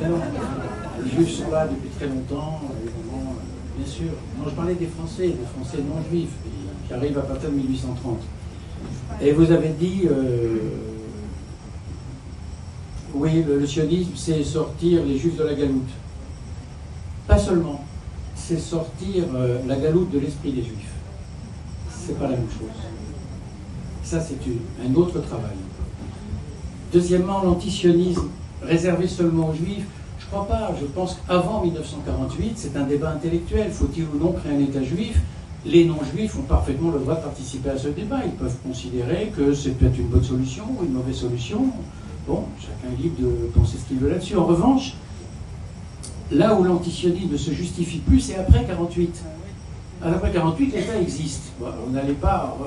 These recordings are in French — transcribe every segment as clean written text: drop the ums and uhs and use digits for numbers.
Les Juifs sont là depuis très longtemps, évidemment, bien sûr. Non, je parlais des Français non juifs, qui arrivent à partir de 1830. Et vous avez dit, oui, le sionisme, c'est sortir les Juifs de la galoute. Pas seulement, c'est sortir la galoute de l'esprit des Juifs. C'est pas la même chose. Ça, c'est un autre travail. Deuxièmement, l'antisionisme réservé seulement aux Juifs, je ne crois pas. Je pense qu'avant 1948, c'est un débat intellectuel. Faut-il ou non créer un État juif? Les non-juifs ont parfaitement le droit de participer à ce débat. Ils peuvent considérer que c'est peut-être une bonne solution ou une mauvaise solution. Bon, chacun est libre de penser ce qu'il veut là-dessus. En revanche, là où l'antisionisme ne se justifie plus, c'est après 1948. Après 1948, l'État existe. Bon, on n'allait pas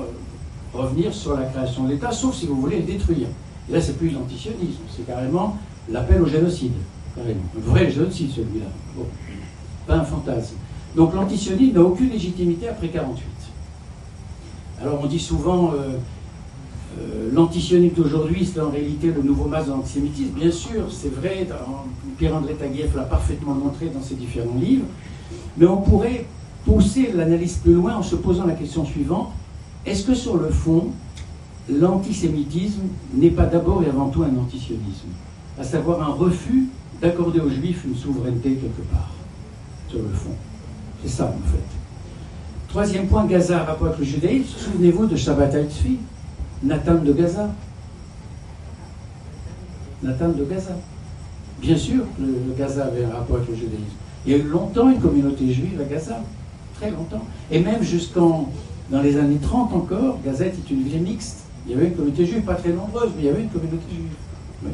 revenir sur la création de l'État, sauf si vous voulez le détruire. Et là, c'est plus l'antisionisme, c'est carrément l'appel au génocide. Carrément. Un vrai génocide, celui-là. Bon. Pas un fantasme. Donc l'antisionisme n'a aucune légitimité après 1948. Alors on dit souvent l'antisionisme d'aujourd'hui, c'est en réalité le nouveau masque de l'antisémitisme. Bien sûr, c'est vrai, Pierre-André Taguieff l'a parfaitement montré dans ses différents livres, mais on pourrait pousser l'analyse plus loin en se posant la question suivante: est-ce que sur le fond, l'antisémitisme n'est pas d'abord et avant tout un antisionisme, à savoir un refus d'accorder aux Juifs une souveraineté quelque part, sur le fond. C'est ça, en fait. Troisième point, Gaza, rapport avec le judaïsme. Souvenez-vous de Shabbatai Tzvi, Nathan de Gaza. Nathan de Gaza. Bien sûr que le Gaza avait un rapport avec le judaïsme. Il y a eu longtemps une communauté juive à Gaza, très longtemps. Et même dans les années 30 encore, Gaza était une ville mixte. Il y avait une communauté juive, pas très nombreuse, mais il y avait une communauté juive. Oui.